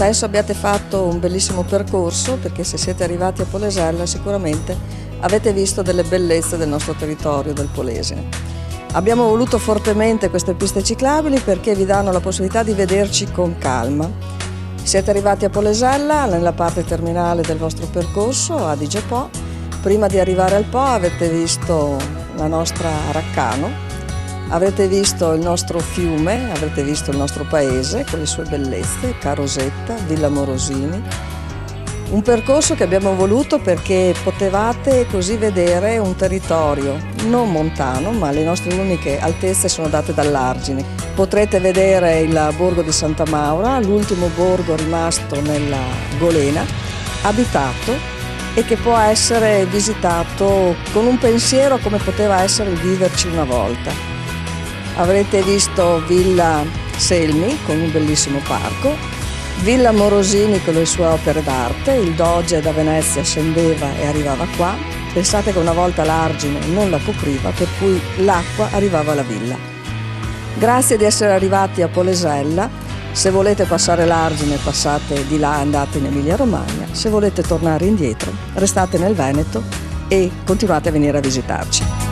penso abbiate fatto un bellissimo percorso, perché se siete arrivati a Polesella sicuramente avete visto delle bellezze del nostro territorio, del Polesine. Abbiamo voluto fortemente queste piste ciclabili perché vi danno la possibilità di vederci con calma. Siete arrivati a Polesella, nella parte terminale del vostro percorso, a Adige Po. Prima di arrivare al Po avete visto la nostra Raccano, avrete visto il nostro fiume, avrete visto il nostro paese con le sue bellezze, Carosetta, Villa Morosini. Un percorso che abbiamo voluto perché potevate così vedere un territorio non montano, ma le nostre uniche altezze sono date dall'argine. Potrete vedere il borgo di Santa Maura, l'ultimo borgo rimasto nella Golena, abitato e che può essere visitato con un pensiero come poteva essere il viverci una volta. Avrete visto Villa Selmi con un bellissimo parco, Villa Morosini con le sue opere d'arte, il Doge da Venezia scendeva e arrivava qua. Pensate che una volta l'Argine non la copriva, per cui l'acqua arrivava alla villa. Grazie di essere arrivati a Polesella. Se volete passare l'Argine passate di là, andate in Emilia Romagna. Se volete tornare indietro restate nel Veneto e continuate a venire a visitarci.